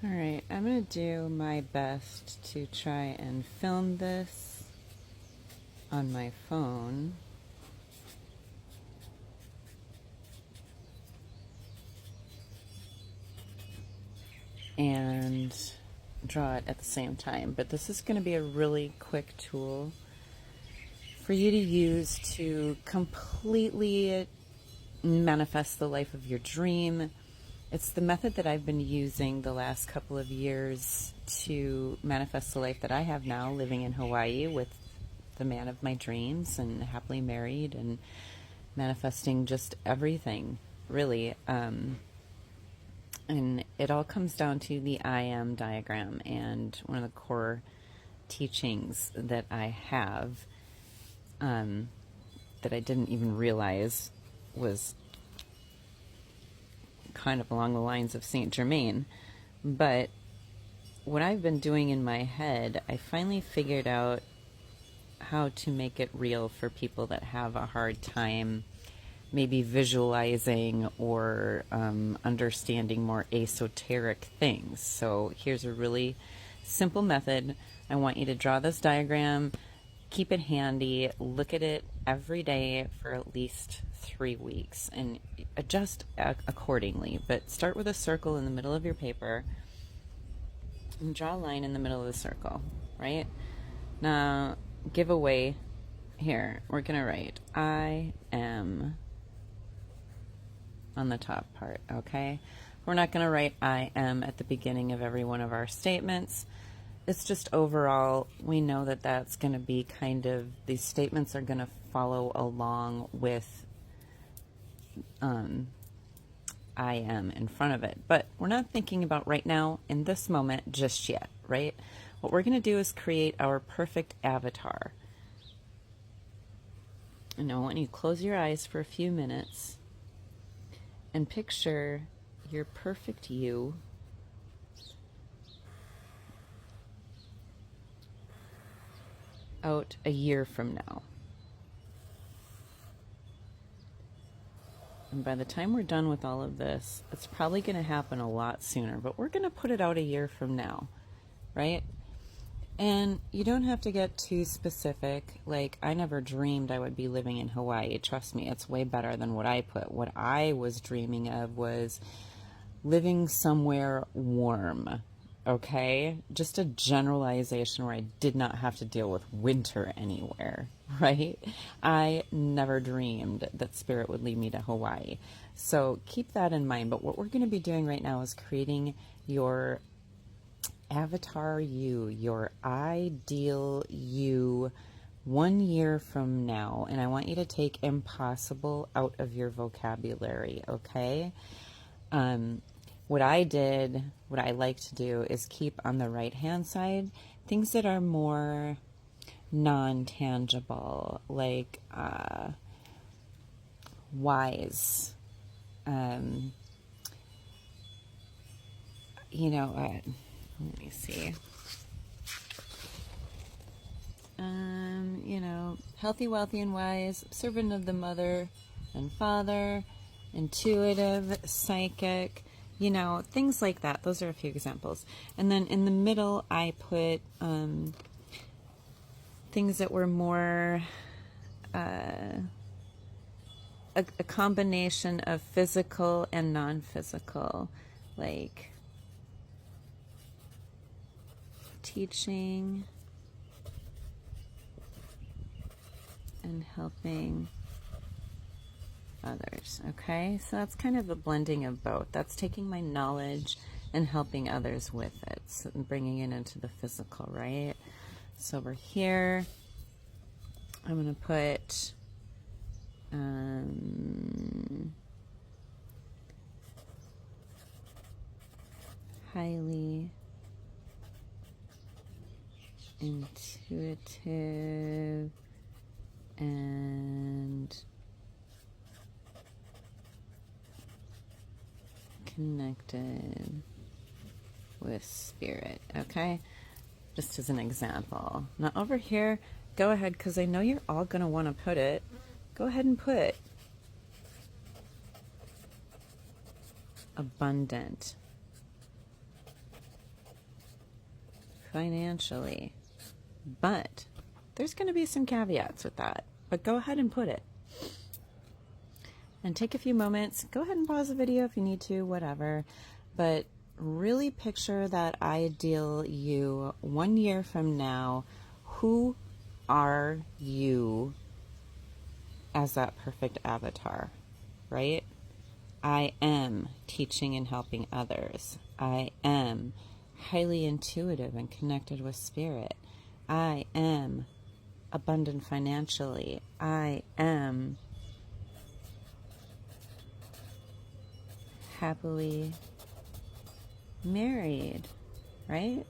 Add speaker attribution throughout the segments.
Speaker 1: All right, I'm going to do my best to try and film this on my phone. And draw it at the same time. But this is going to be a really quick tool for you to use to completely manifest the life of your dream. It's the method that I've been using the last couple of years to manifest the life that I have now, living in Hawaii with the man of my dreams and happily married and manifesting just everything, really. And it all comes down to the I am diagram. And one of the core teachings that I have that I didn't even realize was kind of along the lines of Saint Germain. But what I've been doing in my head, I finally figured out how to make it real for people that have a hard time maybe visualizing or understanding more esoteric things. So here's a really simple method. I want you to draw this diagram, keep it handy, look at it every day for at least 3 weeks, and adjust accordingly. But start with a circle in the middle of your paper and draw a line in the middle of the circle, right? Now, giveaway here, we're going to write I am on the top part, okay? We're not going to write I am at the beginning of every one of our statements. It's just overall, we know that that's going to be kind of, these statements are going to follow along with I am in front of it. But we're not thinking about right now, in this moment, just yet, right? What we're going to do is create our perfect avatar. And I want you to close your eyes for a few minutes and picture your perfect you out a year from now. And by the time we're done with all of this, it's probably going to happen a lot sooner, but we're going to put it out a year from now, right? And you don't have to get too specific. Like, I never dreamed I would be living in Hawaii. Trust me, it's way better than what I put. What I was dreaming of was living somewhere warm, okay? Just a generalization where I did not have to deal with winter anywhere, right? I never dreamed that Spirit would lead me to Hawaii. So keep that in mind. But what we're going to be doing right now is creating your avatar you, your ideal you 1 year from now. And I want you to take impossible out of your vocabulary, okay? What I like to do is keep on the right hand side things that are more non-tangible, like wise, let me see. Healthy, wealthy, and wise, servant of the mother and father, intuitive, psychic, things like that. Those are a few examples. And then in the middle, I put things that were more a combination of physical and non-physical, like teaching and helping others. Okay, so that's kind of a blending of both. That's taking my knowledge and helping others with it, so bringing it into the physical, right? So over here, I'm going to put highly intuitive and connected with spirit, okay? Just as an example. Now over here, go ahead, because I know you're all going to want to put it. Go ahead and put abundant, financially. But there's going to be some caveats with that. But go ahead and put it. And take a few moments. Go ahead and pause the video if you need to, whatever. But really picture that ideal you 1 year from now. Who are you as that perfect avatar, right? I am teaching and helping others. I am highly intuitive and connected with spirit. I am abundant financially. I am happily married, right?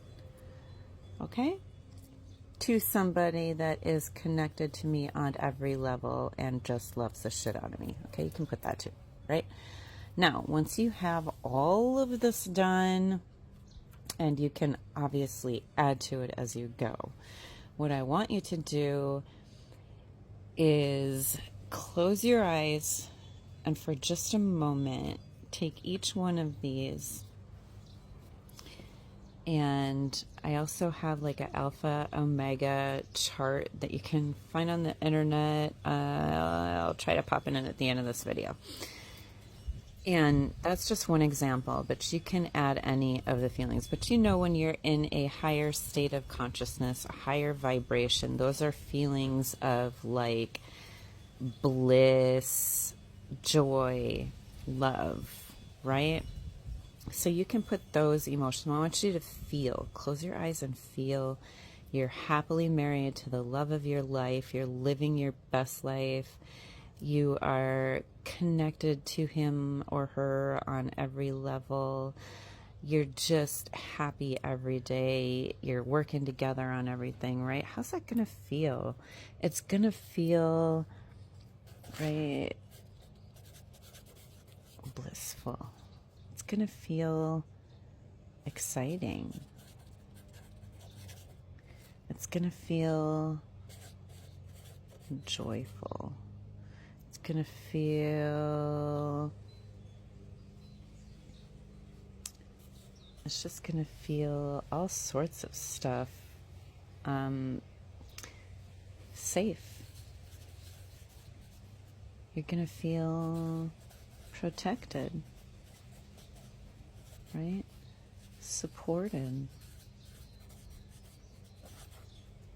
Speaker 1: Okay? To somebody that is connected to me on every level and just loves the shit out of me. Okay, you can put that too, right? Now, once you have all of this done, and you can obviously add to it as you go, what I want you to do is close your eyes and for just a moment, take each one of these. And I also have like an alpha omega chart that you can find on the internet. I'll try to pop it in at the end of this video. And that's just one example, but you can add any of the feelings. But you know, when you're in a higher state of consciousness, a higher vibration, those are feelings of like bliss, joy, love, right? So you can put those emotions. I want you to feel, close your eyes and feel you're happily married to the love of your life. You're living your best life. You are connected to him or her on every level. You're just happy every day. You're working together on everything, right? How's that going to feel? It's going to feel, right, blissful. It's going to feel exciting. It's going to feel joyful. It's going to feel, it's just going to feel all sorts of stuff. Safe. You're going to feel protected, right? Supported.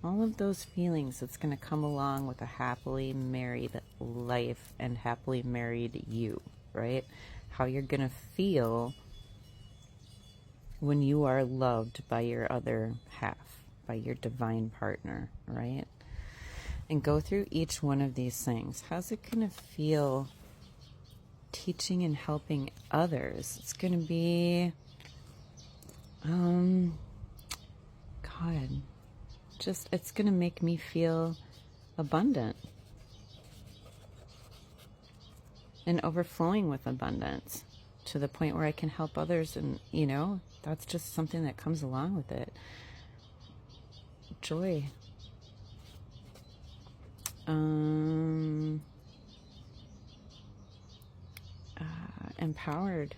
Speaker 1: All of those feelings that's going to come along with a happily married life and happily married you, right? How you're going to feel when you are loved by your other half, by your divine partner, right? And go through each one of these things. How's it going to feel teaching and helping others? It's going to be, it's going to make me feel abundant and overflowing with abundance to the point where I can help others. And, you know, that's just something that comes along with it. Joy. Empowered.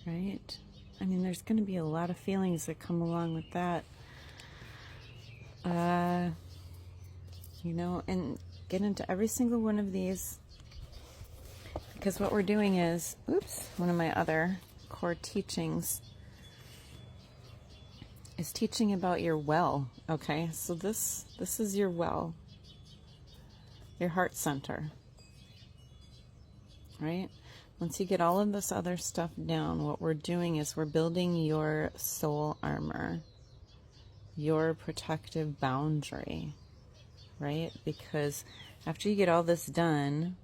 Speaker 1: Right? I mean, there's going to be a lot of feelings that come along with that. You know, and get into every single one of these, because what we're doing is, one of my other core teachings is teaching about your well. Okay, so this is your well, your heart center, right? Once you get all of this other stuff down, what we're doing is we're building your soul armor, your protective boundary, right? Because after you get all this done,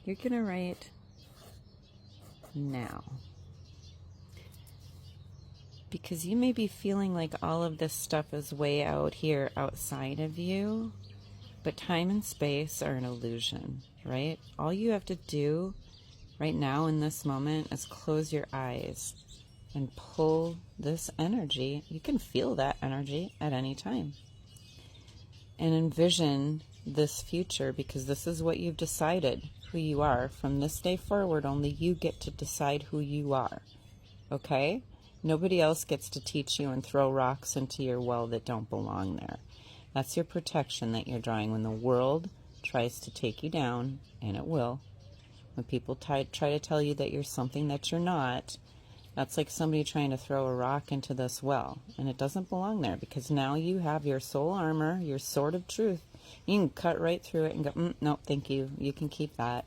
Speaker 1: you're going to write now. Because you may be feeling like all of this stuff is way out here outside of you, but time and space are an illusion, right? All you have to do right now in this moment is close your eyes and pull this energy. You can feel that energy at any time. And envision this future, because this is what you've decided, who you are. From this day forward, only you get to decide who you are. Okay? Nobody else gets to teach you and throw rocks into your well that don't belong there. That's your protection that you're drawing when the world tries to take you down, and it will. When people try to tell you that you're something that you're not, that's like somebody trying to throw a rock into this well, and it doesn't belong there, because now you have your soul armor, your sword of truth. You can cut right through it and go, no, thank you. You can keep that.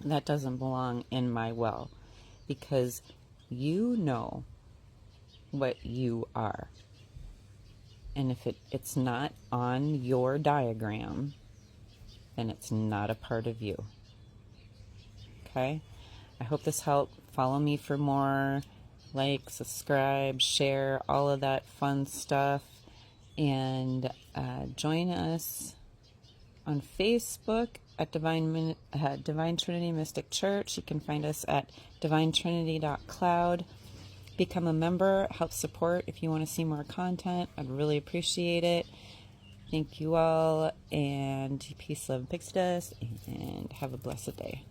Speaker 1: That doesn't belong in my well, because you know what you are. And if it's not on your diagram, then it's not a part of you. Okay? I hope this helped. Follow me for more. Like, subscribe, share, all of that fun stuff. And join us on Facebook at Divine Trinity Mystic Church. You can find us at divinetrinity.cloud. Become a member, help support if you want to see more content. I'd really appreciate it. Thank you all, and peace, love, pixie dust, and have a blessed day.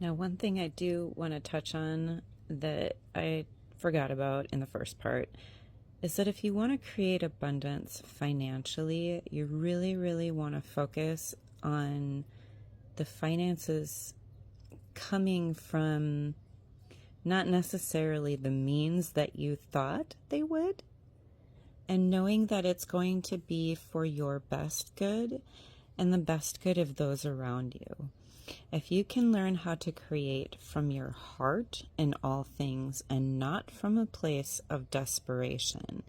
Speaker 1: Now, one thing I do want to touch on that I forgot about in the first part is that if you want to create abundance financially, you really, really want to focus on the finances coming from not necessarily the means that you thought they would, and knowing that it's going to be for your best good and the best good of those around you. If you can learn how to create from your heart in all things and not from a place of desperation,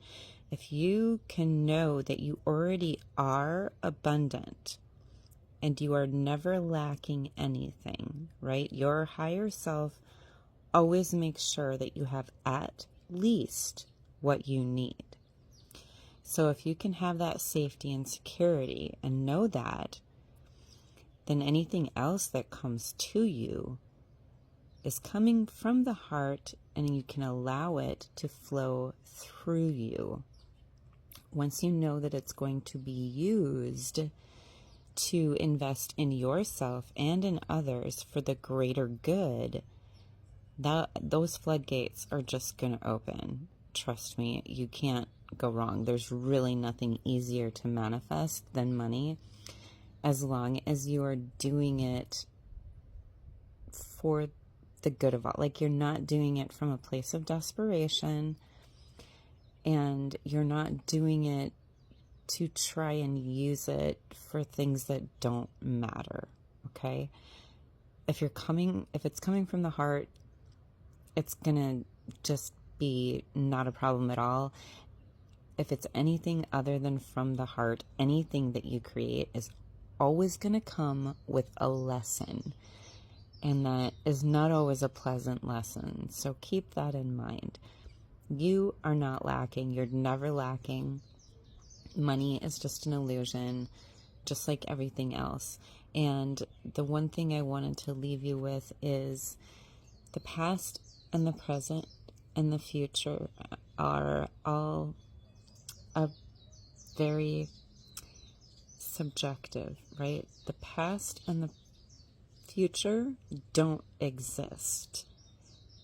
Speaker 1: if you can know that you already are abundant and you are never lacking anything, right? Your higher self always make sure that you have at least what you need. So if you can have that safety and security and know that, then anything else that comes to you is coming from the heart, and you can allow it to flow through you. Once you know that it's going to be used to invest in yourself and in others for the greater good, those floodgates are just going to open. Trust me, you can't go wrong. There's really nothing easier to manifest than money, as long as you are doing it for the good of all. Like, you're not doing it from a place of desperation, and you're not doing it to try and use it for things that don't matter. Okay? If it's coming from the heart, it's gonna just be not a problem at all. If it's anything other than from the heart, anything that you create is always going to come with a lesson, and that is not always a pleasant lesson. So keep that in mind. You are not lacking. You're never lacking. Money is just an illusion, just like everything else. And the one thing I wanted to leave you with is the past and the present and the future are all a very subjective, right? The past and the future don't exist.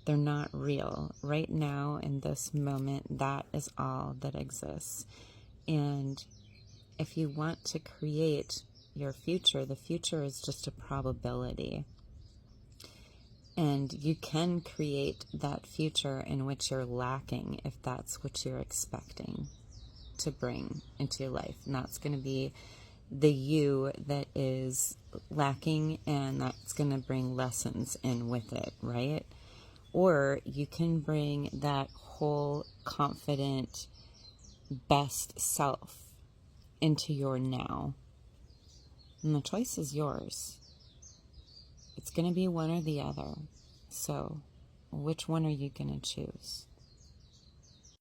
Speaker 1: They're not real. Right now, in this moment, that is all that exists. And if you want to create your future, the future is just a probability. And you can create that future in which you're lacking if that's what you're expecting to bring into your life. And that's going to be the you that is lacking, and that's going to bring lessons in with it, right? Or you can bring that whole confident best self into your now. And the choice is yours. It's going to be one or the other. So, which one are you going to choose?